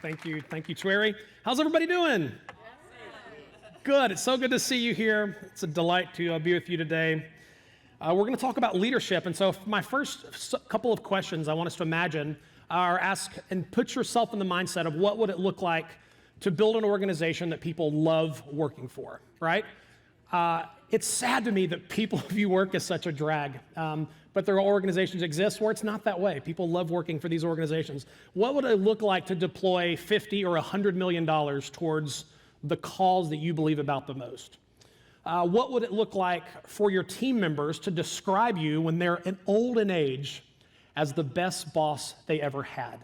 Thank you, Tweri. How's everybody doing? Good. It's so good to see you here. It's a delight to be with you today. We're going to talk about leadership, and so my first couple of questions I want us to imagine are ask and put yourself in the mindset of what would it look like to build an organization that people love working for, right? It's sad to me that people view work as such a drag, but there are organizations exist where it's not that way. People love working for these organizations. What would it look like to deploy $50 or $100 million towards the cause that you believe about the most? What would it look like for your team members to describe you when they're old in age as the best boss they ever had?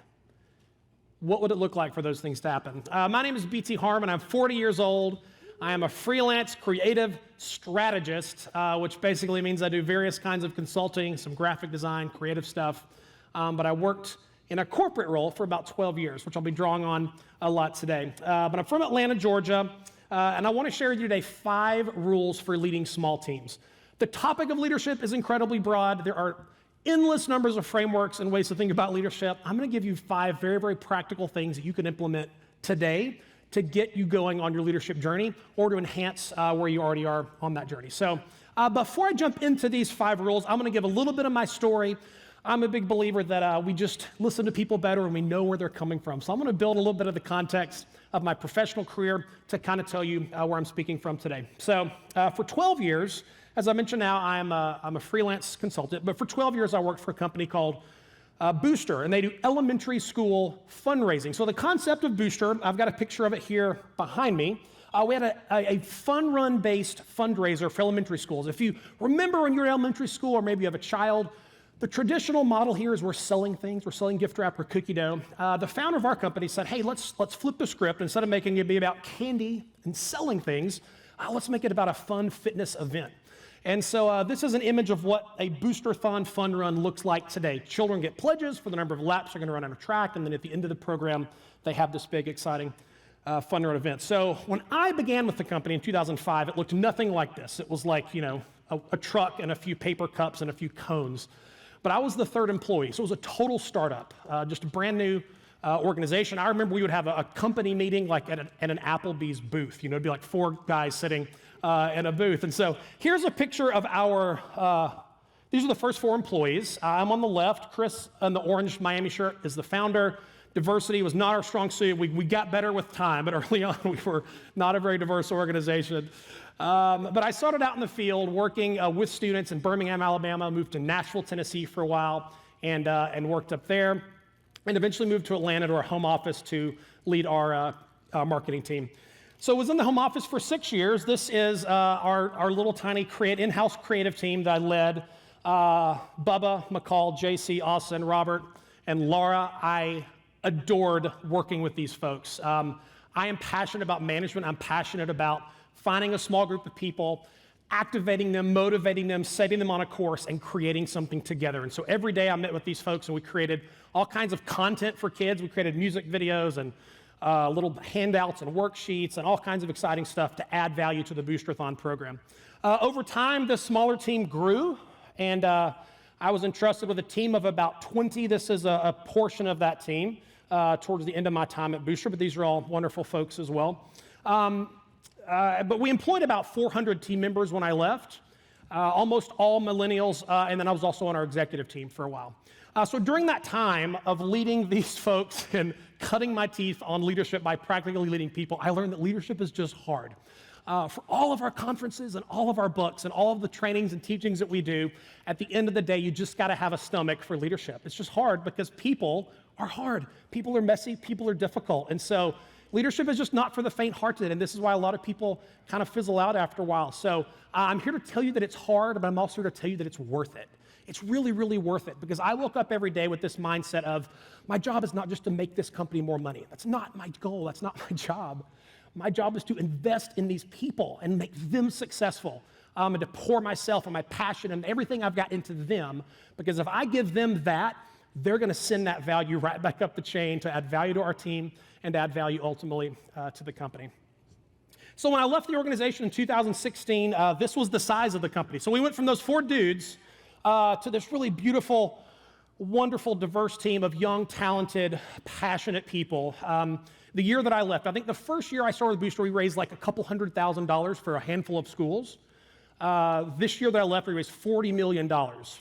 What would it look like for those things to happen? My name is BT Harman. I'm 40 years old. I am a freelance creative strategist, which basically means I do various kinds of consulting, some graphic design, creative stuff. But I worked in a corporate role for about 12 years, which I'll be drawing on a lot today. But I'm from Atlanta, Georgia, and I want to share with you today 5 rules for leading small teams. The topic of leadership is incredibly broad. There are endless numbers of frameworks and ways to think about leadership. I'm going to give you 5 very, very practical things that you can implement today to get you going on your leadership journey or to enhance where you already are on that journey. So before I jump into these 5 rules, I'm going to give a little bit of my story. I'm a big believer that we just listen to people better and we know where they're coming from. So I'm going to build a little bit of the context of my professional career to kind of tell you where I'm speaking from today. So for 12 years, as I mentioned now, I'm a freelance consultant, but for 12 years I worked for a company called Booster, and they do elementary school fundraising. So the concept of Booster, I've got a picture of it here behind me. We had a fun run-based fundraiser for elementary schools. If you remember when you're in elementary school or maybe you have a child, the traditional model here is we're selling things. We're selling gift wrap or cookie dough. The founder of our company said, hey, let's flip the script. Instead of making it be about candy and selling things, let's make it about a fun fitness event. And so this is an image of what a Booster-thon fun run looks like today. Children get pledges for the number of laps they're going to run on a track, and then at the end of the program, they have this big, exciting fun run event. So when I began with the company in 2005, it looked nothing like this. It was like, a truck and a few paper cups and a few cones. But I was the 3rd employee, so it was a total startup, just a brand new organization. I remember we would have a company meeting like at an Applebee's booth. It'd be like 4 guys sitting in a booth. And so here's a picture of these are the first 4 employees. I'm on the left. Chris in the orange Miami shirt is the founder. Diversity was not our strong suit. We got better with time, but early on we were not a very diverse organization. But I started out in the field working with students in Birmingham, Alabama, moved to Nashville, Tennessee for a while, and worked up there, and eventually moved to Atlanta to our home office to lead our marketing team. So I was in the home office for 6 years. This is our little tiny in-house creative team that I led. Bubba, McCall, JC, Austin, Robert, and Laura. I adored working with these folks. I am passionate about management. I'm passionate about finding a small group of people, activating them, motivating them, setting them on a course, and creating something together. And so every day I met with these folks, and we created all kinds of content for kids. We created music videos and little handouts and worksheets and all kinds of exciting stuff to add value to the Booster-thon program. Over time, this smaller team grew, and I was entrusted with a team of about 20. This is a portion of that team towards the end of my time at Booster, but these are all wonderful folks as well. But we employed about 400 team members when I left, almost all millennials, and then I was also on our executive team for a while. So during that time of leading these folks and cutting my teeth on leadership by practically leading people, I learned that leadership is just hard. For all of our conferences and all of our books and all of the trainings and teachings that we do, at the end of the day, you just got to have a stomach for leadership. It's just hard because people are hard. People are messy. People are difficult. And so leadership is just not for the faint-hearted, and this is why a lot of people kind of fizzle out after a while. So I'm here to tell you that it's hard, but I'm also here to tell you that it's worth it. It's really, really worth it, because I woke up every day with this mindset of, my job is not just to make this company more money. That's not my goal. That's not my job. My job is to invest in these people and make them successful, and to pour myself and my passion and everything I've got into them, because if I give them that, they're going to send that value right back up the chain to add value to our team and add value ultimately to the company. So when I left the organization in 2016, this was the size of the company. So we went from those 4 dudes to this really beautiful wonderful, diverse team of young, talented, passionate people. The year that I left, I think the first year I started Booster, we raised like a couple $100,000 for a handful of schools. This year that I left, we raised $40 million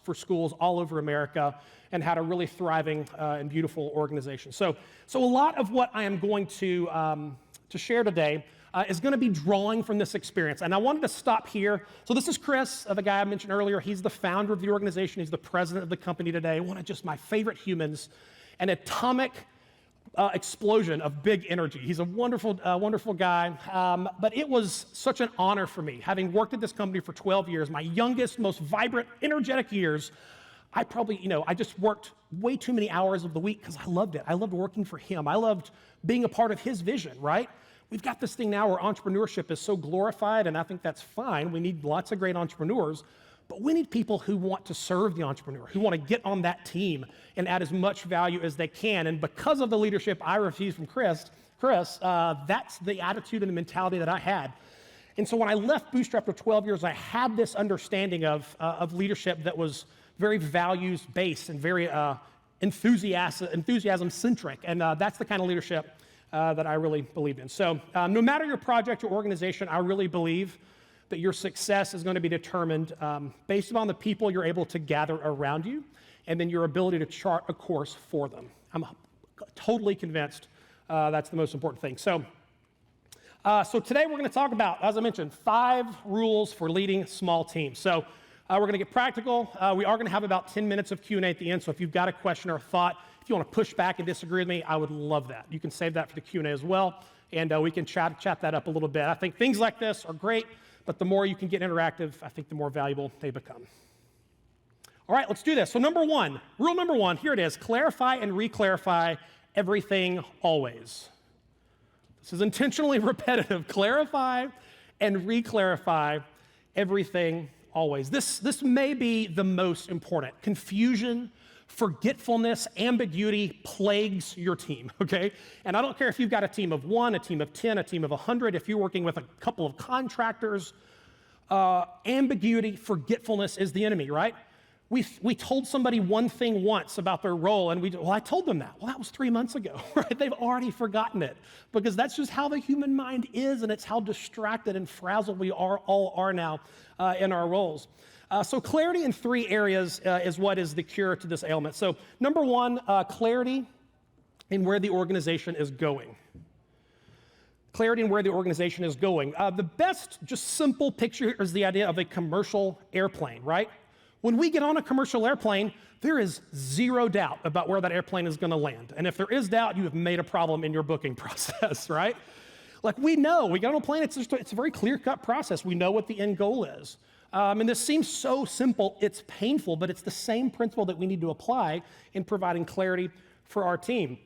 for schools all over America and had a really thriving and beautiful organization. So a lot of what I am going to share today is going to be drawing from this experience. And I wanted to stop here. So this is Chris, the guy I mentioned earlier. He's the founder of the organization. He's the president of the company today. One of just my favorite humans, an atomic explosion of big energy. He's a wonderful, wonderful guy. But it was such an honor for me, having worked at this company for 12 years, my youngest, most vibrant, energetic years. I probably, I just worked way too many hours of the week because I loved it. I loved working for him. I loved being a part of his vision, right? We've got this thing now where entrepreneurship is so glorified, and I think that's fine. We need lots of great entrepreneurs, but we need people who want to serve the entrepreneur, who want to get on that team and add as much value as they can. And because of the leadership I received from Chris, that's the attitude and the mentality that I had. And so when I left Booster after 12 years, I had this understanding of leadership that was very values-based and very enthusiasm-centric. And that's the kind of leadership that I really believed in. So no matter your project or organization, I really believe that your success is going to be determined based upon the people you're able to gather around you and then your ability to chart a course for them. I'm totally convinced that's the most important thing. So today we're going to talk about, as I mentioned, 5 rules for leading small teams. So we're going to get practical. We are going to have about 10 minutes of Q&A at the end, so if you've got a question or a thought, if you want to push back and disagree with me, I would love that. You can save that for the Q&A as well, and we can chat that up a little bit. I think things like this are great, but the more you can get interactive, I think the more valuable they become. All right, let's do this. So rule number one, here it is: clarify and re-clarify everything always. This is intentionally repetitive. Clarify and re-clarify everything always. This may be the most important. Confusion, forgetfulness, ambiguity plagues your team, okay? And I don't care if you've got a team of 1, a team of 10, a team of 100, if you're working with a couple of contractors, ambiguity, forgetfulness is the enemy, right? We told somebody one thing once about their role, and I told them that. Well, that was 3 months ago, right? They've already forgotten it, because that's just how the human mind is, and it's how distracted and frazzled we all are now in our roles. So clarity in 3 areas is what is the cure to this ailment. So number 1, clarity in where the organization is going. Clarity in where the organization is going. The best, just simple picture is the idea of a commercial airplane, right? When we get on a commercial airplane, there is 0 doubt about where that airplane is going to land. And if there is doubt, you have made a problem in your booking process, right? Like we get on a plane, it's a very clear-cut process. We know what the end goal is. And this seems so simple, it's painful, but it's the same principle that we need to apply in providing clarity for our team.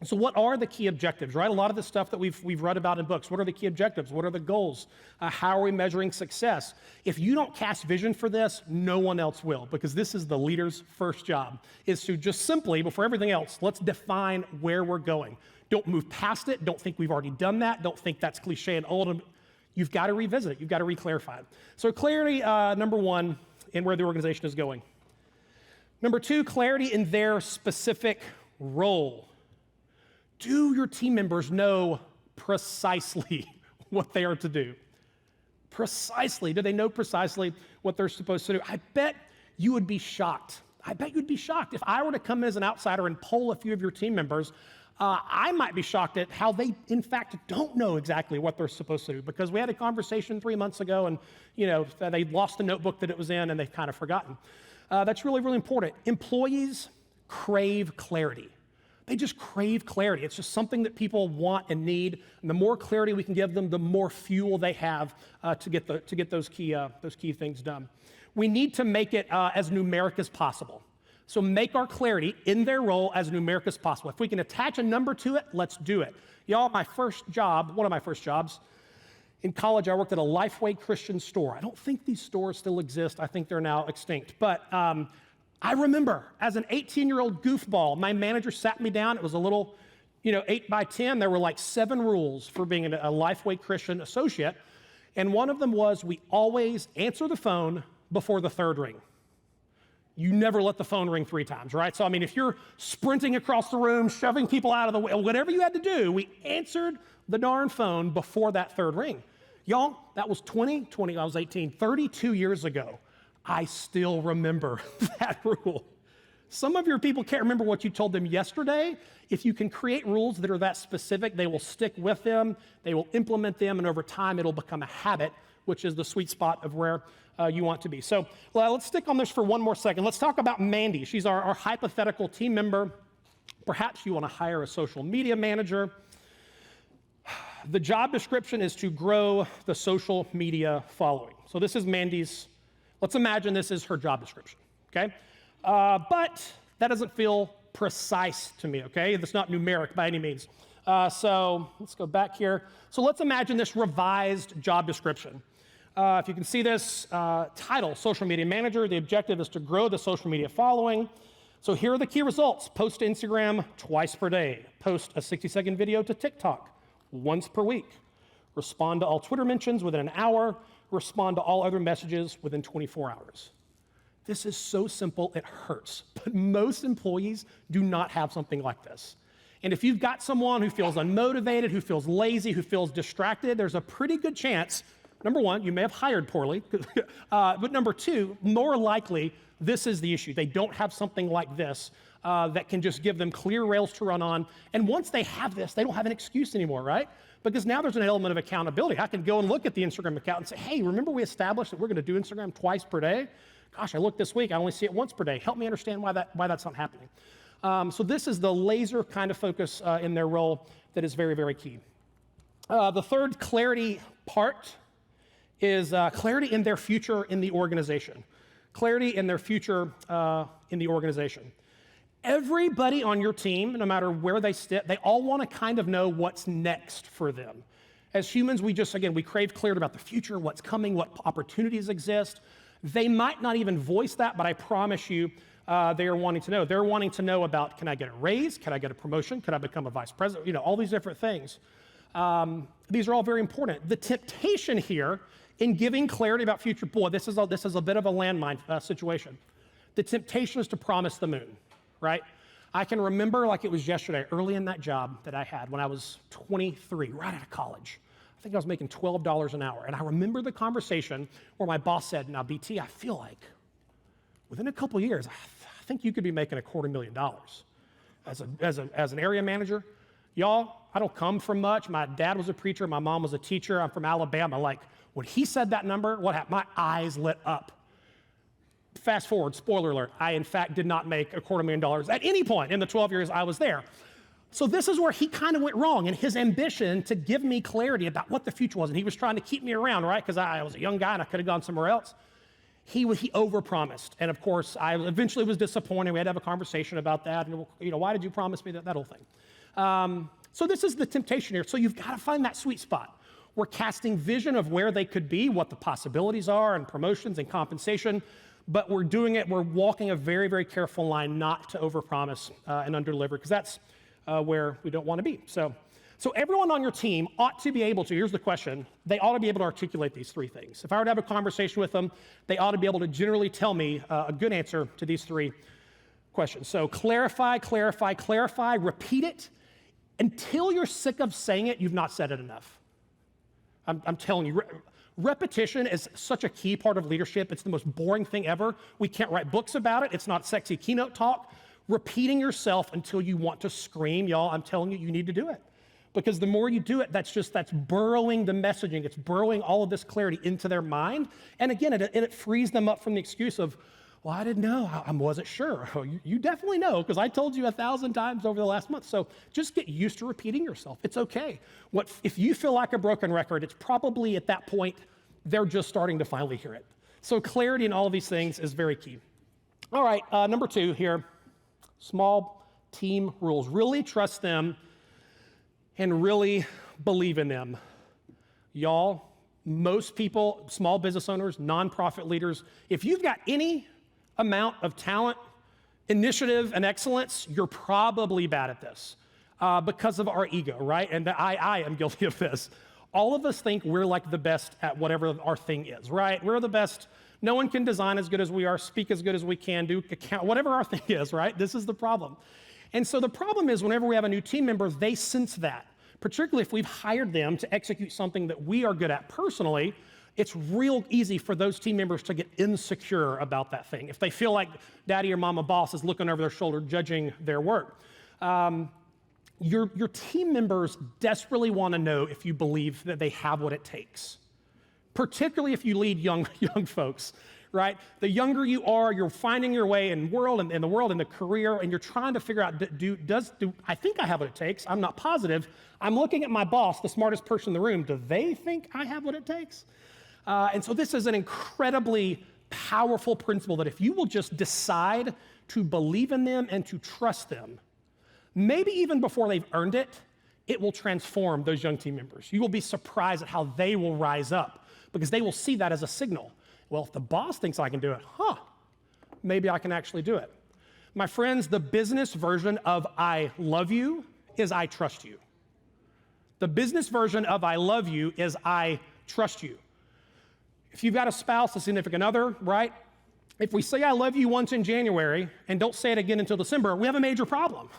So what are the key objectives, right? A lot of the stuff that we've read about in books. What are the key objectives? What are the goals? How are we measuring success? If you don't cast vision for this, no one else will, because this is the leader's first job, is to just simply, before everything else, let's define where we're going. Don't move past it. Don't think we've already done that. Don't think that's cliche and old. You've got to revisit it. You've got to re-clarify it. So clarity, number 1, in where the organization is going. Number 2, clarity in their specific role. Do your team members know precisely what they are to do? Precisely. Do they know precisely what they're supposed to do? I bet you would be shocked. If I were to come in as an outsider and poll a few of your team members, I might be shocked at how they, in fact, don't know exactly what they're supposed to do, because we had a conversation 3 months ago, and they lost the notebook that it was in, and they've kind of forgotten. That's really, really important. Employees crave clarity. They just crave clarity. It's just something that people want and need. And the more clarity we can give them, the more fuel they have to get those key things done. We need to make it as numeric as possible. So make our clarity in their role as numeric as possible. If we can attach a number to it, let's do it. Y'all, one of my first jobs, in college, I worked at a Lifeway Christian store. I don't think these stores still exist. I think they're now extinct. But I remember, as an 18-year-old goofball, my manager sat me down. It was a little, 8 by 10. There were like 7 rules for being a Lifeway Christian associate. And one of them was we always answer the phone before the 3rd ring. you never let the phone ring 3 times, right? So, I mean, if you're sprinting across the room, shoving people out of the way, whatever you had to do, we answered the darn phone before that 3rd ring. Y'all, that was I was 18, 32 years ago. I still remember that rule. Some of your people can't remember what you told them yesterday. If you can create rules that are that specific, they will stick with them, they will implement them, and over time it'll become a habit, which is the sweet spot of where you want to be. So let's stick on this for one more second. Let's talk about Mandy. She's our hypothetical team member. Perhaps you want to hire a social media manager. The job description is to grow the social media following. So this is Mandy's, let's imagine this is her job description, okay? But that doesn't feel precise to me, okay? That's not numeric by any means. So let's go back here. So let's imagine this revised job description. If you can see this, title, social media manager. The objective is to grow the social media following. So here are the key results. Post to Instagram twice per day. Post a 60-second video to TikTok once per week. Respond to all Twitter mentions within an hour. Respond to all other messages within 24 hours. This is so simple, it hurts. But most employees do not have something like this. And if you've got someone who feels unmotivated, who feels lazy, who feels distracted, there's a pretty good chance, number one, you may have hired poorly, but number two, more likely, this is the issue. They don't have something like this that can just give them clear rails to run on. And once they have this, they don't have an excuse anymore, right? Because now there's an element of accountability. I can go and look at the Instagram account and say, hey, remember we established that we're going to do Instagram twice per day? Gosh, I looked this week, I only see it once per day. Help me understand why that's not happening. So this is the laser kind of focus in their role that is very, very key. The third clarity part is clarity in their future in the organization. Clarity in their future in the organization. Everybody on your team, no matter where they sit, they all want to kind of know what's next for them. As humans, we crave clarity about the future, what's coming, what opportunities exist. They might not even voice that, but I promise you, they are wanting to know. They're wanting to know about, can I get a raise? Can I get a promotion? Can I become a vice president? You know, all these different things. These are all very important. The temptation here in giving clarity about future, boy, this is a bit of a landmine situation. The temptation is to promise the moon, right? I can remember like it was yesterday, early in that job that I had when I was 23, right out of college. I think I was making $12 an hour. And I remember the conversation where my boss said, now, BT, I feel like within a couple of years, I think you could be making $250,000 as an area manager. Y'all, I don't come from much. My dad was a preacher. My mom was a teacher. I'm from Alabama. Like, when he said that number, what happened? My eyes lit up. Fast forward, spoiler alert, I, in fact, did not make $250,000 at any point in the 12 years I was there. So this is where he kind of went wrong in his ambition to give me clarity about what the future was. And he was trying to keep me around, right? Because I was a young guy and I could have gone somewhere else. He overpromised. And of course, I eventually was disappointed. We had to have a conversation about that. And, you know, why did you promise me that whole thing? So this is the temptation here. So you've got to find that sweet spot. We're casting vision of where they could be, what the possibilities are, and promotions and compensation. But we're walking a very, very careful line not to overpromise and underdeliver, because that's where we don't want to be. So everyone on your team ought to be able to, here's the question, they ought to be able to articulate these 3 things. If I were to have a conversation with them, they ought to be able to generally tell me a good answer to these 3 questions. So clarify, clarify, clarify, repeat it until you're sick of saying it, you've not said it enough. I'm telling you, repetition is such a key part of leadership. It's the most boring thing ever. We can't write books about it. It's not sexy keynote talk. Repeating yourself until you want to scream, y'all, I'm telling you, you need to do it. Because the more you do it, that's burrowing the messaging. It's burrowing all of this clarity into their mind. And again, it frees them up from the excuse of, well, I didn't know, I wasn't sure. Oh, you definitely know, because I told you 1,000 times over the last month. So just get used to repeating yourself. It's okay. If you feel like a broken record, it's probably at that point, they're just starting to finally hear it. So clarity in all of these things is very key. All right, number 2 here, small team rules. Really trust them and really believe in them. Y'all, most people, small business owners, nonprofit leaders, if you've got any amount of talent, initiative, and excellence, you're probably bad at this because of our ego, right? And I am guilty of this. All of us think we're like the best at whatever our thing is, right? We're the best No one can design as good as we are, speak as good as we can, do account, whatever our thing is, right? This is the problem. And so the problem is whenever we have a new team member, they sense that, particularly if we've hired them to execute something that we are good at personally. It's real easy for those team members to get insecure about that thing. If they feel like daddy or mama boss is looking over their shoulder, judging their work. Your team members desperately want to know if you believe that they have what it takes, particularly if you lead young folks, right? The younger you are, you're finding your way in the world, in the career, and you're trying to figure out, do I think I have what it takes? I'm not positive. I'm looking at my boss, the smartest person in the room. Do they think I have what it takes? And so this is an incredibly powerful principle that if you will just decide to believe in them and to trust them, maybe even before they've earned it, it will transform those young team members. You will be surprised at how they will rise up because they will see that as a signal. Well, if the boss thinks I can do it, maybe I can actually do it. My friends, the business version of I love you is I trust you. The business version of I love you is I trust you. If you've got a spouse, a significant other, right? If we say I love you once in January and don't say it again until December, we have a major problem,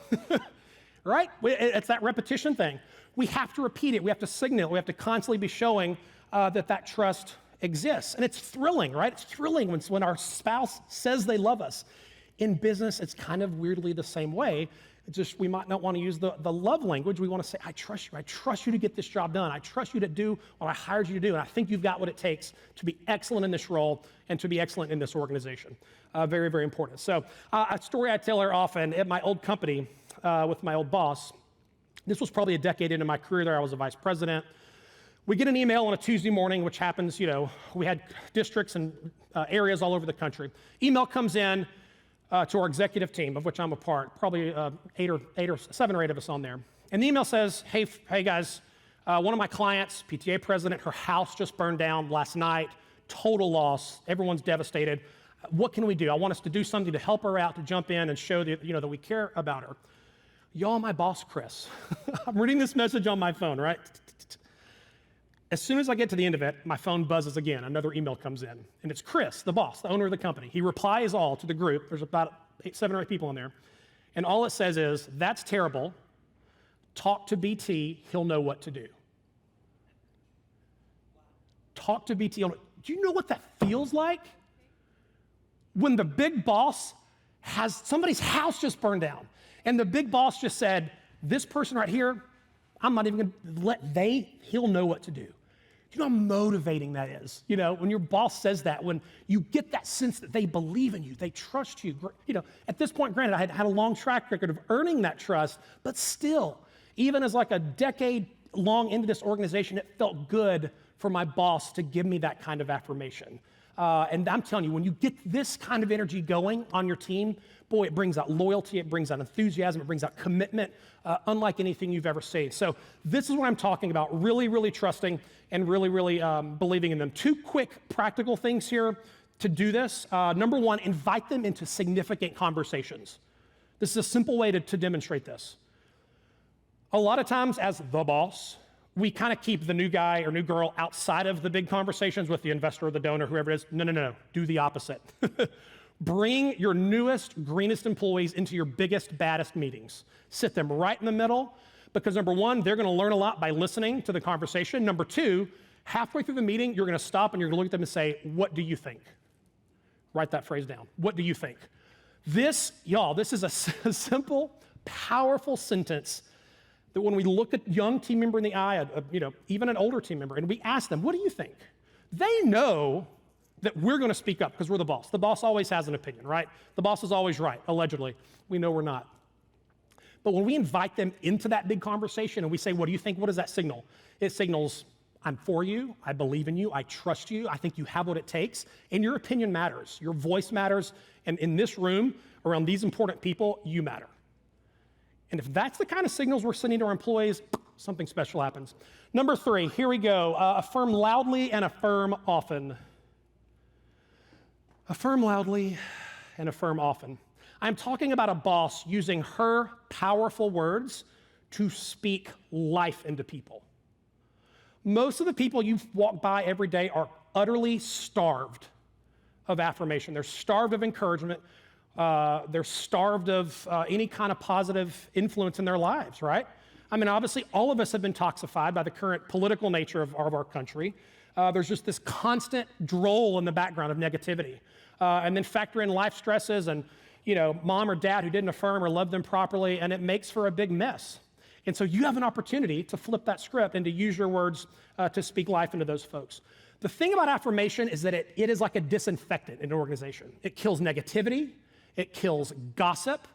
right? It's that repetition thing. We have to repeat it. We have to signal. We have to constantly be showing that trust exists. And it's thrilling, right? It's thrilling when our spouse says they love us. In business, it's kind of weirdly the same way. It's just we might not want to use the love language. We want to say, I trust you. I trust you to get this job done. I trust you to do what I hired you to do. And I think you've got what it takes to be excellent in this role and to be excellent in this organization. Very, very important. So a story I tell her often at my old company with my old boss. This was probably a decade into my career there. I was a vice president. We get an email on a Tuesday morning, which happens, we had districts and areas all over the country. Email comes in to our executive team, of which I'm a part, probably 7 or 8 of us on there. And the email says, hey guys, one of my clients, PTA president, her house just burned down last night, total loss, everyone's devastated. What can we do? I want us to do something to help her out, to jump in and show that, that we care about her. Y'all, my boss, Chris. I'm reading this message on my phone, right? As soon as I get to the end of it, my phone buzzes again. Another email comes in, and it's Chris, the boss, the owner of the company. He replies all to the group. There's about 7 or 8 people in there. And all it says is, that's terrible. Talk to BT. He'll know what to do. Talk to BT. Do you know what that feels like? When the big boss has somebody's house just burned down, and the big boss just said, this person right here, I'm not even going to he'll know what to do. Do you know how motivating that is? When your boss says that, when you get that sense that they believe in you, they trust you. At this point, granted, I had a long track record of earning that trust, but still, even as like a decade long into this organization, it felt good for my boss to give me that kind of affirmation. And I'm telling you, when you get this kind of energy going on your team, boy, it brings out loyalty, it brings out enthusiasm, it brings out commitment, unlike anything you've ever seen. So this is what I'm talking about, really, really trusting and really, really believing in them. 2 quick practical things here to do this. Number 1, invite them into significant conversations. This is a simple way to demonstrate this. A lot of times as the boss, we kind of keep the new guy or new girl outside of the big conversations with the investor or the donor, whoever it is. No. Do the opposite. Bring your newest, greenest employees into your biggest, baddest meetings. Sit them right in the middle because number 1, they're going to learn a lot by listening to the conversation. Number 2, halfway through the meeting, you're going to stop and you're going to look at them and say, what do you think? Write that phrase down. What do you think? This is a simple, powerful sentence that when we look at young team member in the eye, even an older team member, and we ask them, what do you think? They know that we're going to speak up because we're the boss. The boss always has an opinion, right? The boss is always right, allegedly. We know we're not. But when we invite them into that big conversation and we say, what do you think? What does that signal? It signals, I'm for you, I believe in you, I trust you, I think you have what it takes, and your opinion matters. Your voice matters, and in this room, around these important people, you matter. And if that's the kind of signals we're sending to our employees, something special happens. Number 3, here we go. Affirm loudly and affirm often. Affirm loudly and affirm often. I'm talking about a boss using her powerful words to speak life into people. Most of the people you walk by every day are utterly starved of affirmation. They're starved of encouragement. They're starved of any kind of positive influence in their lives, right? I mean, obviously, all of us have been toxified by the current political nature of our country. There's just this constant droll in the background of negativity. And then factor in life stresses and, mom or dad who didn't affirm or love them properly, and it makes for a big mess. And so you have an opportunity to flip that script and to use your words to speak life into those folks. The thing about affirmation is that it is like a disinfectant in an organization. It kills negativity. It kills gossip.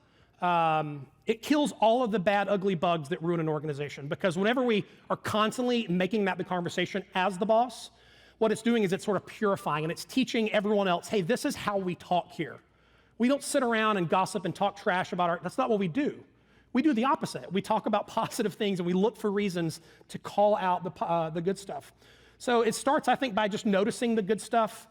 It kills all of the bad, ugly bugs that ruin an organization. Because whenever we are constantly making that the conversation as the boss, what it's doing is it's sort of purifying and it's teaching everyone else, hey, this is how we talk here. We don't sit around and gossip and talk trash about that's not what we do. We do the opposite. We talk about positive things and we look for reasons to call out the good stuff. So it starts, I think, by just noticing the good stuff.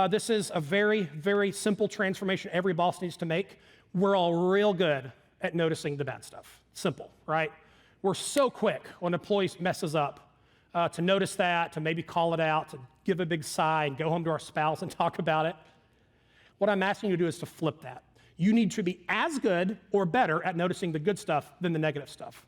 This is a very, very simple transformation every boss needs to make. We're all real good at noticing the bad stuff. Simple, right? We're so quick when an employee messes up to notice that, to maybe call it out, to give a big sigh and go home to our spouse and talk about it. What I'm asking you to do is to flip that. You need to be as good or better at noticing the good stuff than the negative stuff.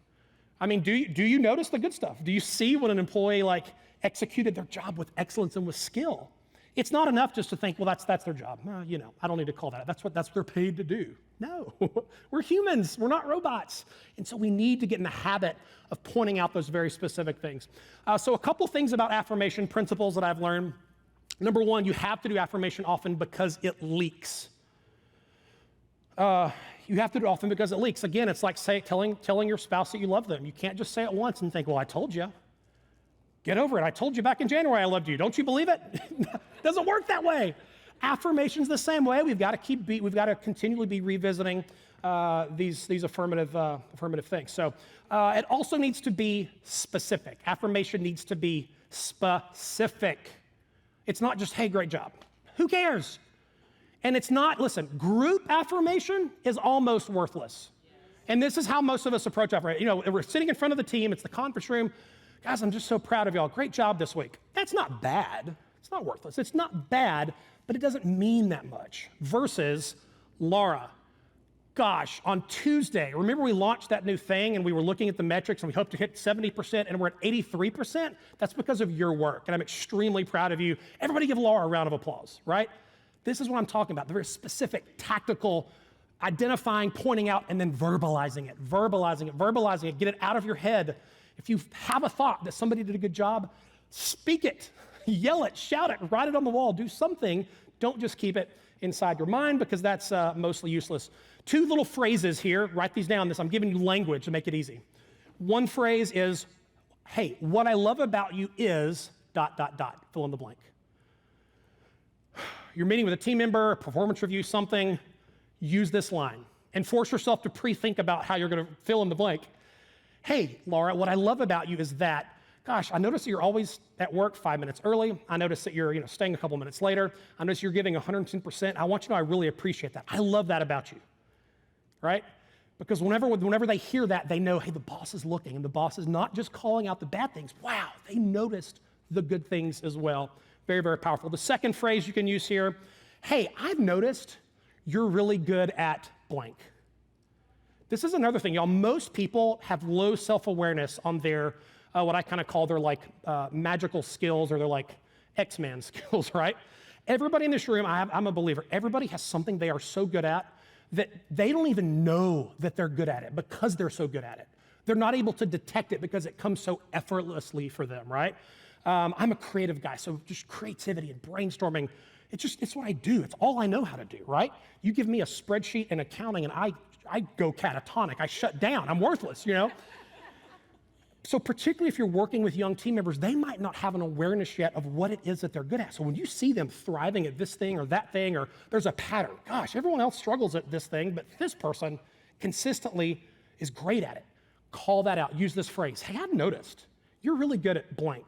I mean, do you notice the good stuff? Do you see when an employee executed their job with excellence and with skill? It's not enough just to think, well, that's their job. I don't need to call that. That's what they're paid to do. No, we're humans. We're not robots. And so we need to get in the habit of pointing out those very specific things. So a couple things about affirmation principles that I've learned. Number one, you have to do affirmation often because it leaks. You have to do it often because it leaks. Again, it's like telling your spouse that you love them. You can't just say it once and think, well, I told you. Get over it. I told you back in January I loved you. Don't you believe it? Doesn't work that way. Affirmation's the same way. We've got to continually be revisiting these affirmative things. So it also needs to be specific. Affirmation needs to be specific. It's not just, hey, great job. Who cares? And it's not, listen, group affirmation is almost worthless. And this is how most of us approach affirmation. We're sitting in front of the team. It's the conference room. Guys, I'm just so proud of y'all. Great job this week. That's not bad. It's not worthless. It's not bad, but it doesn't mean that much. Versus, Laura, gosh, on Tuesday, remember we launched that new thing and we were looking at the metrics and we hoped to hit 70% and we're at 83%? That's because of your work, and I'm extremely proud of you. Everybody give Laura a round of applause, right? This is what I'm talking about, the very specific, tactical, identifying, pointing out, and then verbalizing it. Get it out of your head. If you have a thought that somebody did a good job, speak it, yell it, shout it, write it on the wall, do something. Don't just keep it inside your mind because that's mostly useless. Two little phrases here, write these down. I'm giving you language to make it easy. One phrase is, hey, what I love about you is ... fill in the blank. You're meeting with a team member, performance review, something, use this line and force yourself to pre-think about how you're going to fill in the blank. Hey, Laura, what I love about you is that, gosh, I notice that you're always at work 5 minutes early. I notice that you're staying a couple minutes later. I notice you're giving 110%. I want you to know I really appreciate that. I love that about you, right? Because whenever they hear that, they know, hey, the boss is looking, and the boss is not just calling out the bad things. Wow, they noticed the good things as well. Very, very powerful. The second phrase you can use here, hey, I've noticed you're really good at blank. This is another thing, y'all. Most people have low self-awareness on their, what I kind of call their magical skills or their X-Man skills, right? Everybody in this room, I'm a believer, everybody has something they are so good at that they don't even know that they're good at it because they're so good at it. They're not able to detect it because it comes so effortlessly for them, right? I'm a creative guy, so just creativity and brainstorming, it's what I do. It's all I know how to do, right? You give me a spreadsheet and accounting and I go catatonic. I shut down. I'm worthless, So particularly if you're working with young team members, they might not have an awareness yet of what it is that they're good at. So when you see them thriving at this thing or that thing, or there's a pattern, gosh, everyone else struggles at this thing, but this person consistently is great at it. Call that out. Use this phrase. Hey, I've noticed you're really good at blank.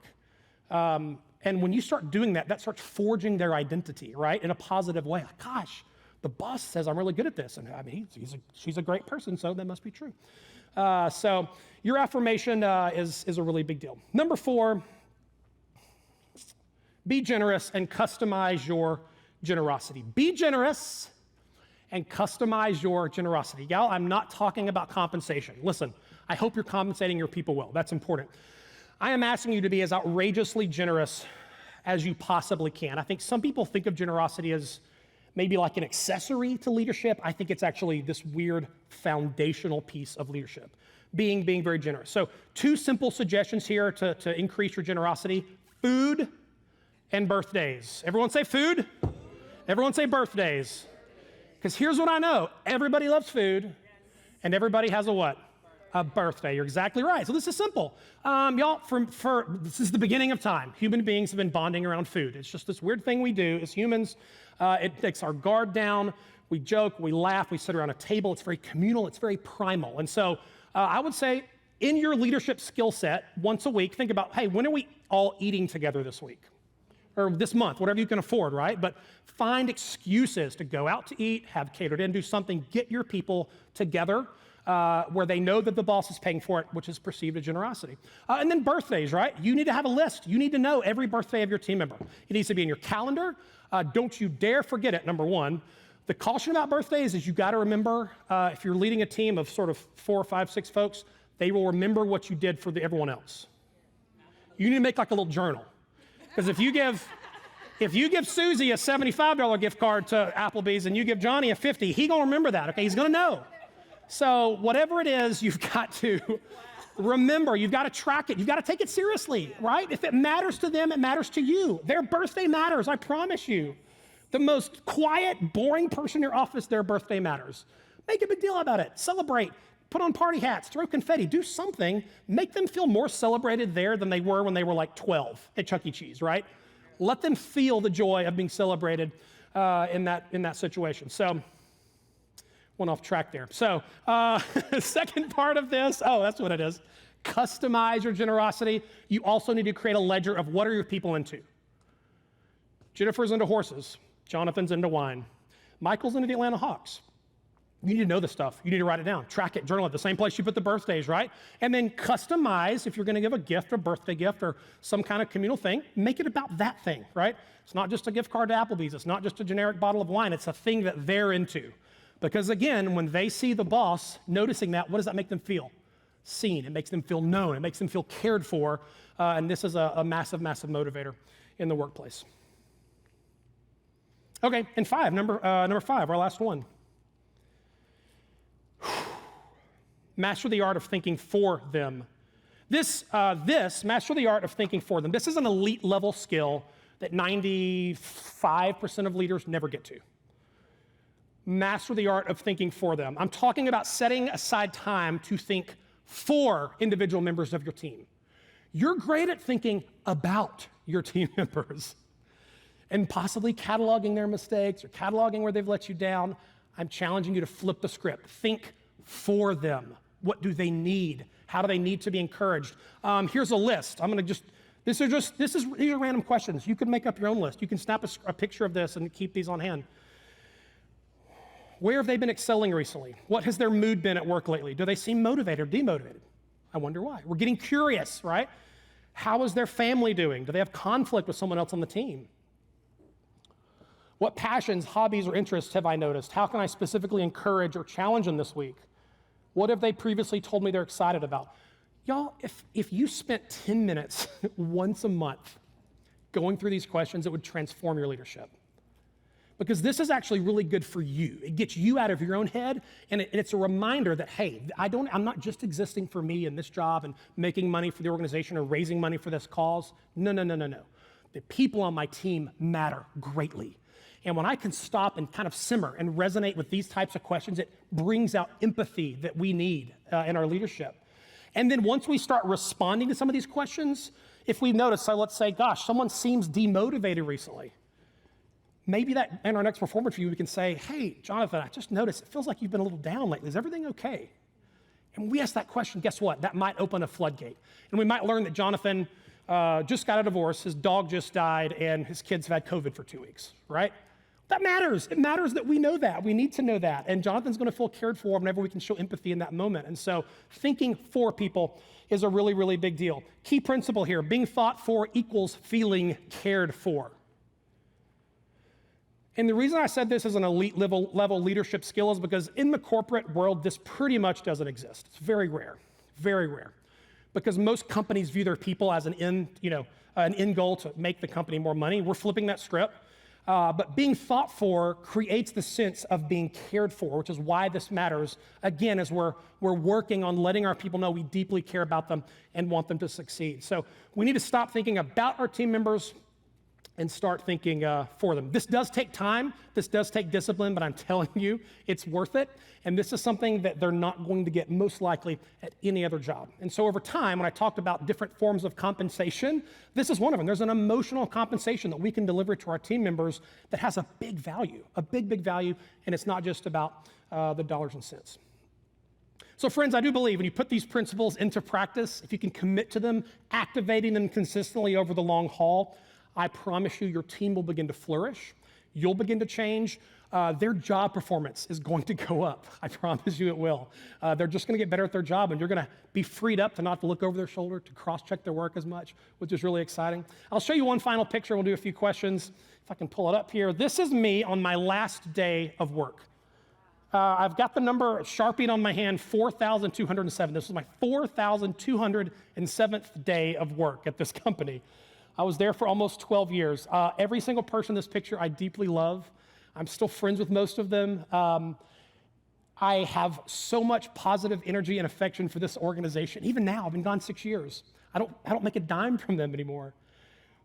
And when you start doing that, that starts forging their identity, right, in a positive way. Like, gosh, the boss says I'm really good at this, and I mean, she's a great person, so that must be true. So your affirmation is a really big deal. Number 4, be generous and customize your generosity. Be generous and customize your generosity. Y'all, I'm not talking about compensation. Listen, I hope you're compensating your people well. That's important. I am asking you to be as outrageously generous as you possibly can. I think some people think of generosity as maybe like an accessory to leadership. I think it's actually this weird foundational piece of leadership, being very generous. So 2 simple suggestions here to increase your generosity: food and birthdays. Everyone say food. Everyone say birthdays. Because here's what I know. Everybody loves food, and everybody has a what? A birthday. You're exactly right. So this is simple. Y'all, this is the beginning of time. Human beings have been bonding around food. It's just this weird thing we do as humans. It takes our guard down. We joke, we laugh, we sit around a table. It's very communal. It's very primal. And so I would say in your leadership skill set, once a week, think about, hey, when are we all eating together this week? Or this month, whatever you can afford, right? But find excuses to go out to eat, have catered in, do something, get your people together where they know that the boss is paying for it, which is perceived as generosity. And then birthdays, right? You need to have a list. You need to know every birthday of your team member. It needs to be in your calendar. Don't you dare forget it, number one. The caution about birthdays is you got to remember, if you're leading a team of sort of 4, 5, 6 folks, they will remember what you did for everyone else. You need to make like a little journal. Because if you give Susie a $75 gift card to Applebee's and you give Johnny a $50, he's gonna remember that, okay? He's gonna know. So whatever it is, you've got to remember, you've got to track it, you've got to take it seriously, right? If it matters to them, it matters to you. Their birthday matters, I promise you. The most quiet, boring person in your office, their birthday matters. Make a big deal about it, celebrate. Put on party hats, throw confetti, do something, make them feel more celebrated there than they were when they were like 12 at Chuck E. Cheese, right? Let them feel the joy of being celebrated in that situation. So, went off track there. So, second part of this, that's what it is. Customize your generosity. You also need to create a ledger of what are your people into. Jennifer's into horses. Jonathan's into wine. Michael's into the Atlanta Hawks. You need to know this stuff. You need to write it down, track it, journal it, the same place you put the birthdays, right? And then customize, if you're gonna give a gift, a birthday gift, or some kind of communal thing, make it about that thing, right? It's not just a gift card to Applebee's. It's not just a generic bottle of wine. It's a thing that they're into. Because again, when they see the boss noticing that, what does that make them feel? Seen. It makes them feel known. It makes them feel cared for. And this is a massive, massive motivator in the workplace. Okay, and number 5, our last one. Master the art of thinking for them. Master the art of thinking for them. This is an elite level skill that 95% of leaders never get to. Master the art of thinking for them. I'm talking about setting aside time to think for individual members of your team. You're great at thinking about your team members and possibly cataloging their mistakes or cataloging where they've let you down. I'm challenging you to flip the script. Think for them. What do they need? How do they need to be encouraged? Here's a list. These are random questions. You can make up your own list. You can snap a picture of this and keep these on hand. Where have they been excelling recently? What has their mood been at work lately? Do they seem motivated or demotivated? I wonder why. We're getting curious, right? How is their family doing? Do they have conflict with someone else on the team? What passions, hobbies, or interests have I noticed? How can I specifically encourage or challenge them this week? What have they previously told me they're excited about? Y'all, if you spent 10 minutes once a month going through these questions, it would transform your leadership. Because this is actually really good for you. It gets you out of your own head, and it's a reminder that, hey, I'm not just existing for me in this job and making money for the organization or raising money for this cause. No. The people on my team matter greatly. And when I can stop and kind of simmer and resonate with these types of questions, it brings out empathy that we need in our leadership. And then once we start responding to some of these questions, if we notice, so let's say, gosh, someone seems demotivated recently. Maybe that in our next performance review, we can say, hey, Jonathan, I just noticed it feels like you've been a little down lately. Is everything okay? And we ask that question, guess what? That might open a floodgate. And we might learn that Jonathan just got a divorce, his dog just died, and his kids have had COVID for 2 weeks, right? That matters. It matters that we know that. We need to know that. And Jonathan's going to feel cared for whenever we can show empathy in that moment. And so thinking for people is a really, really big deal. Key principle here, being thought for equals feeling cared for. And the reason I said this is an elite level leadership skill is because in the corporate world, this pretty much doesn't exist. It's very rare, very rare. Because most companies view their people as an end goal to make the company more money. We're flipping that script. But being thought for creates the sense of being cared for, which is why this matters, again, as we're working on letting our people know we deeply care about them and want them to succeed. So we need to stop thinking about our team members and start thinking for them. This does take time, this does take discipline, but I'm telling you, it's worth it. And this is something that they're not going to get most likely at any other job. And so over time, when I talked about different forms of compensation, this is one of them. There's an emotional compensation that we can deliver to our team members that has a big value, a big, big value, and it's not just about the dollars and cents. So friends, I do believe when you put these principles into practice, if you can commit to them, activating them consistently over the long haul, I promise you, your team will begin to flourish. You'll begin to change. Their job performance is going to go up. I promise you it will. They're just going to get better at their job, and you're going to be freed up to not have to look over their shoulder, to cross-check their work as much, which is really exciting. I'll show you one final picture. We'll do a few questions. If I can pull it up here. This is me on my last day of work. I've got the number Sharpied on my hand, 4,207. This was my 4,207th day of work at this company. I was there for almost 12 years. Every single person in this picture I deeply love. I'm still friends with most of them. I have so much positive energy and affection for this organization. Even now, I've been gone 6 years. I don't make a dime from them anymore.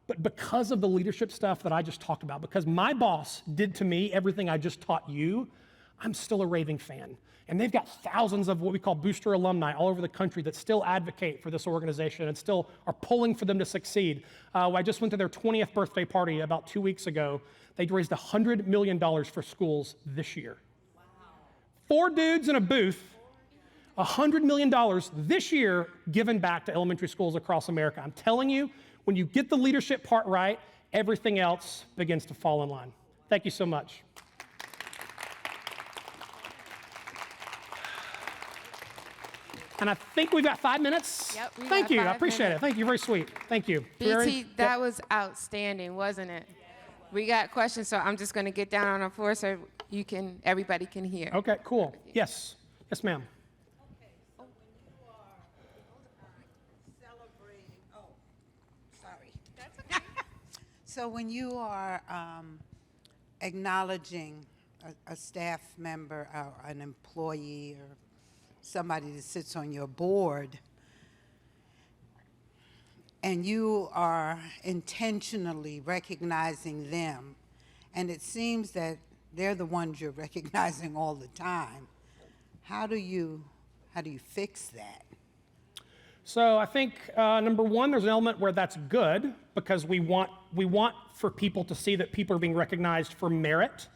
But because of the leadership stuff that I just talked about, because my boss did to me everything I just taught you, I'm still a raving fan. And they've got thousands of what we call booster alumni all over the country that still advocate for this organization and still are pulling for them to succeed. I just went to their 20th birthday party about 2 weeks ago. They'd raised $100 million for schools this year. Wow. 4 dudes in a booth, $100 million this year given back to elementary schools across America. I'm telling you, when you get the leadership part right, everything else begins to fall in line. Thank you so much. And I think we've got 5 minutes. Yep, Thank you. I appreciate it. Thank you. Very sweet. Thank you. BT, that was outstanding, wasn't it? We got questions, so I'm just going to get down on the floor so everybody can hear. Okay, cool. Yes. Yes, ma'am. Okay, so when you are celebrating, sorry. That's okay. So when you are acknowledging a staff member or an employee or somebody that sits on your board, and you are intentionally recognizing them, and it seems that they're the ones you're recognizing all the time, how do you fix that? So I think number one, there's an element where that's good because we want for people to see that people are being recognized for merit,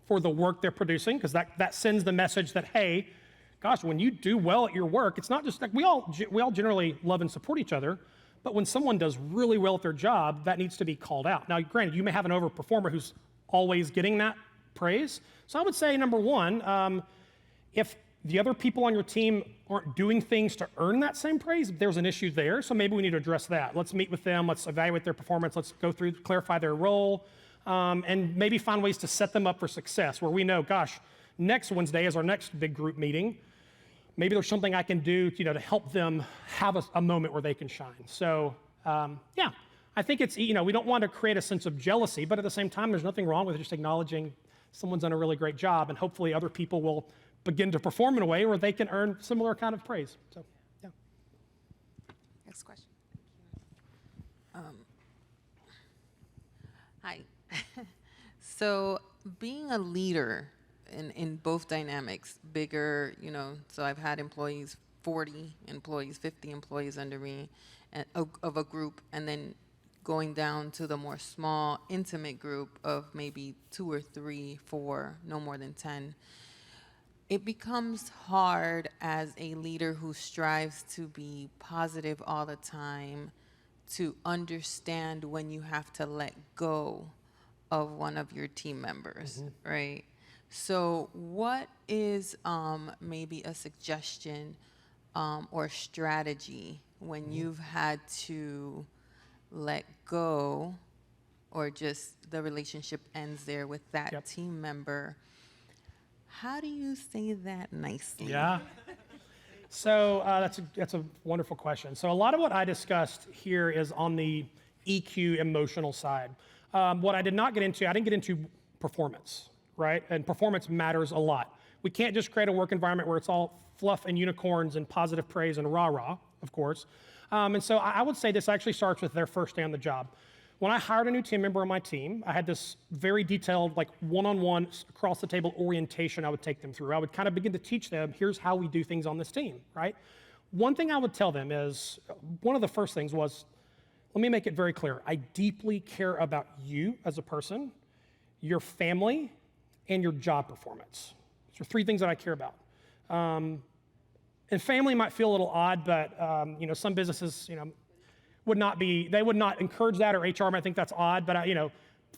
for the work they're producing, because that sends the message that, hey, gosh, when you do well at your work, it's not just like we all generally love and support each other, but when someone does really well at their job, that needs to be called out. Now, granted, you may have an overperformer who's always getting that praise. So I would say, number one, if the other people on your team aren't doing things to earn that same praise, there's an issue there. So maybe we need to address that. Let's meet with them. Let's evaluate their performance. Let's go through, clarify their role, and maybe find ways to set them up for success where we know, gosh, next Wednesday is our next big group meeting. Maybe there's something I can do, to help them have a moment where they can shine. So, yeah, I think it's, we don't want to create a sense of jealousy, but at the same time, there's nothing wrong with just acknowledging someone's done a really great job, and hopefully other people will begin to perform in a way where they can earn similar kind of praise. So, yeah. Next question. Hi. So being a leader in both dynamics, bigger, so I've had employees, 40 employees, 50 employees under me of a group, and then going down to the more small, intimate group of maybe 2 or 3, 4, no more than 10. It becomes hard as a leader who strives to be positive all the time to understand when you have to let go of one of your team members, right? So what is maybe a suggestion or strategy when you've had to let go or just the relationship ends there with that team member. How do you say that nicely? Yeah. So that's a wonderful question. So a lot of what I discussed here is on the EQ emotional side. What I did not get into, I didn't get into performance, right? And performance matters a lot. We can't just create a work environment where it's all fluff and unicorns and positive praise and rah-rah, of course. And so I would say this actually starts with their first day on the job. When I hired a new team member on my team, I had this very detailed, like one-on-one, across-the-table orientation I would take them through. I would kind of begin to teach them, here's how we do things on this team, right? One thing I would tell them is, one of the first things was, let me make it very clear. I deeply care about you as a person, your family, and your job performance. Those are three things that I care about. And family might feel a little odd, but some businesses, would not encourage that, or HR might think that's odd, but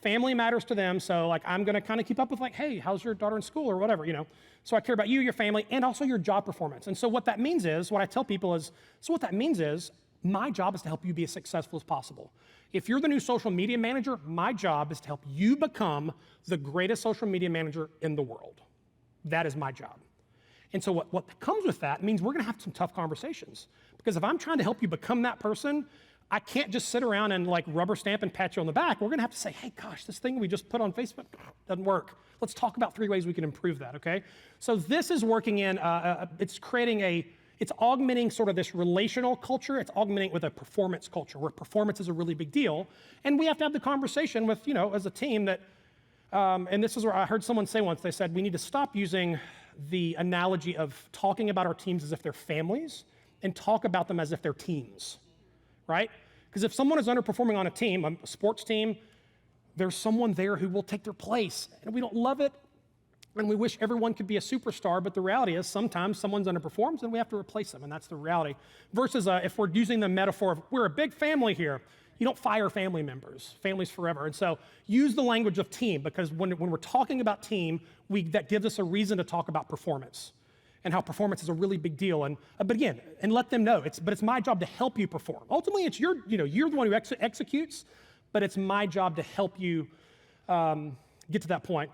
family matters to them, so like I'm gonna kind of keep up with like, hey, how's your daughter in school or whatever, So I care about you, your family, and also your job performance. And so what that means is, what I tell people is, my job is to help you be as successful as possible. If you're the new social media manager, my job is to help you become the greatest social media manager in the world. That is my job. And so what comes with that means we're gonna have some tough conversations. Because if I'm trying to help you become that person, I can't just sit around and like rubber stamp and pat you on the back. We're gonna have to say, hey, gosh, this thing we just put on Facebook doesn't work. Let's talk about 3 ways we can improve that, okay? So this is working in, it's augmenting sort of this relational culture. It's augmenting with a performance culture where performance is a really big deal. And we have to have the conversation with, as a team that, and this is where I heard someone say once, they said, we need to stop using the analogy of talking about our teams as if they're families and talk about them as if they're teams, right? Because if someone is underperforming on a team, a sports team, there's someone there who will take their place. And we don't love it, and we wish everyone could be a superstar, but the reality is sometimes someone's underperforms and we have to replace them, and that's the reality. Versus if we're using the metaphor of we're a big family here, you don't fire family members, families forever. And so use the language of team, because when we're talking about team, that gives us a reason to talk about performance and how performance is a really big deal. And but again, and let them know, it's my job to help you perform. Ultimately, it's you're the one who executes, but it's my job to help you get to that point.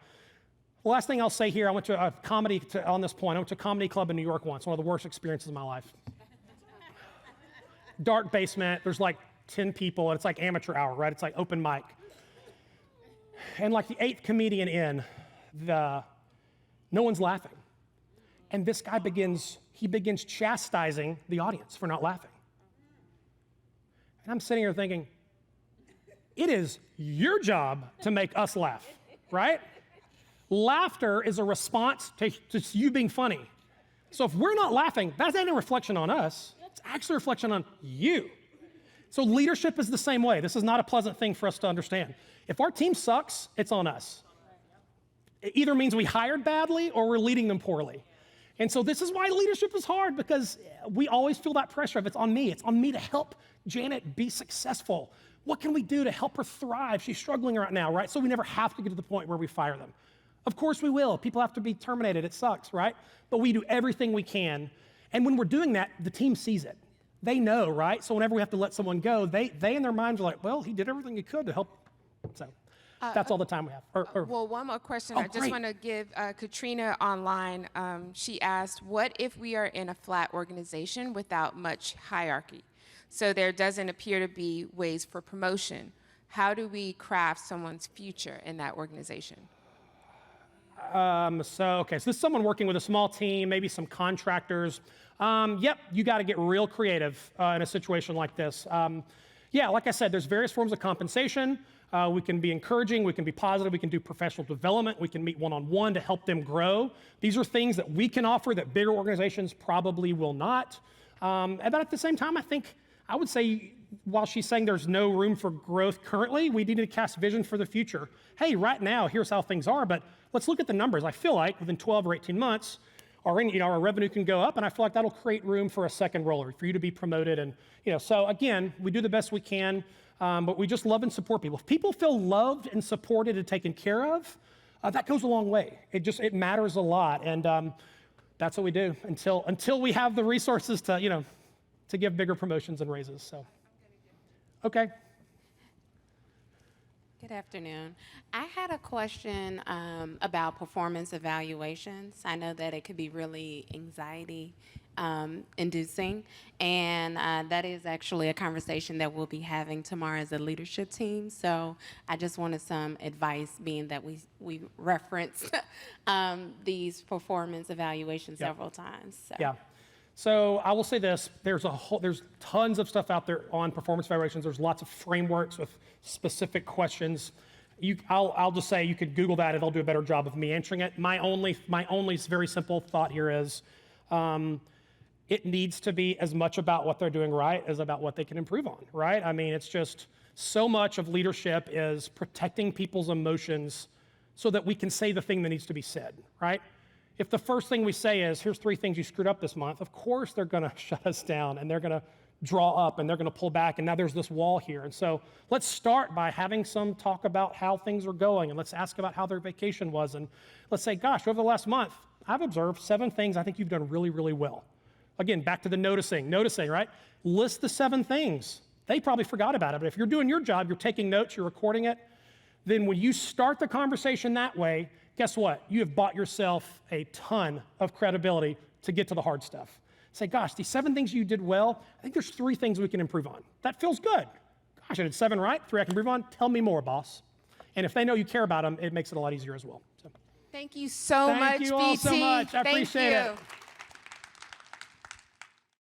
The last thing I'll say here, I went to a comedy, on this point, I went to a comedy club in New York once, one of the worst experiences of my life. Dark basement, there's like 10 people, and it's like amateur hour, right? It's like open mic. And like the 8th comedian in, no one's laughing. And this guy begins chastising the audience for not laughing. And I'm sitting here thinking, it is your job to make us laugh, right? Laughter is a response to you being funny. So if we're not laughing, that's not a reflection on us. It's actually a reflection on you. So leadership is the same way. This is not a pleasant thing for us to understand. If our team sucks, it's on us. It either means we hired badly or we're leading them poorly. And so this is why leadership is hard, because we always feel that pressure of it's on me. It's on me to help Janet be successful. What can we do to help her thrive? She's struggling right now, right? So we never have to get to the point where we fire them. Of course we will. People have to be terminated. It sucks, right? But we do everything we can. And when we're doing that, the team sees it. They know, right? So whenever we have to let someone go, they in their minds are like, well, he did everything he could to help. So that's all the time we have. Well, one more question. Oh, I just great. want to give Katrina online. She asked, what if we are in a flat organization without much hierarchy? So there doesn't appear to be ways for promotion. How do we craft someone's future in that organization? So this is someone working with a small team, maybe some contractors. You got to get real creative in a situation like this. Like I said, there's various forms of compensation. We can be encouraging, we can be positive, we can do professional development, we can meet one-on-one to help them grow. These are things that we can offer that bigger organizations probably will not. But at the same time, I would say, while she's saying there's no room for growth currently, we need to cast vision for the future. Hey, right now, here's how things are, but let's look at the numbers. I feel like within 12 or 18 months, our revenue can go up, and I feel like that'll create room for a second roller, for you to be promoted. And so again, we do the best we can, but we just love and support people. If people feel loved and supported and taken care of, that goes a long way. It matters a lot, and that's what we do until we have the resources to give bigger promotions and raises. So, okay. Good afternoon. I had a question about performance evaluations. I know that it could be really anxiety inducing, and that is actually a conversation that we'll be having tomorrow as a leadership team. So I just wanted some advice, being that we referenced these performance evaluations several times. So. Yeah. So I will say this, there's tons of stuff out there on performance evaluations. There's lots of frameworks with specific questions. I'll just say you could Google that and they'll do a better job of me answering it. My only very simple thought here is it needs to be as much about what they're doing right as about what they can improve on, right? I mean, it's just so much of leadership is protecting people's emotions so that we can say the thing that needs to be said, right? If the first thing we say is, here's 3 things you screwed up this month, of course they're gonna shut us down and they're gonna draw up and they're gonna pull back, and now there's this wall here. And so let's start by having some talk about how things are going, and let's ask about how their vacation was, and let's say, gosh, over the last month, I've observed 7 things I think you've done really, really well. Again, back to the noticing, right? List the 7 things. They probably forgot about it, but if you're doing your job, you're taking notes, you're recording it, then when you start the conversation that way, guess what? You have bought yourself a ton of credibility to get to the hard stuff. Say, gosh, these 7 things you did well, I think there's 3 things we can improve on. That feels good. Gosh, I did 7 right, 3 I can improve on. Tell me more, boss. And if they know you care about them, it makes it a lot easier as well. So, Thank you so much, BT. Thank you all so much. I appreciate it.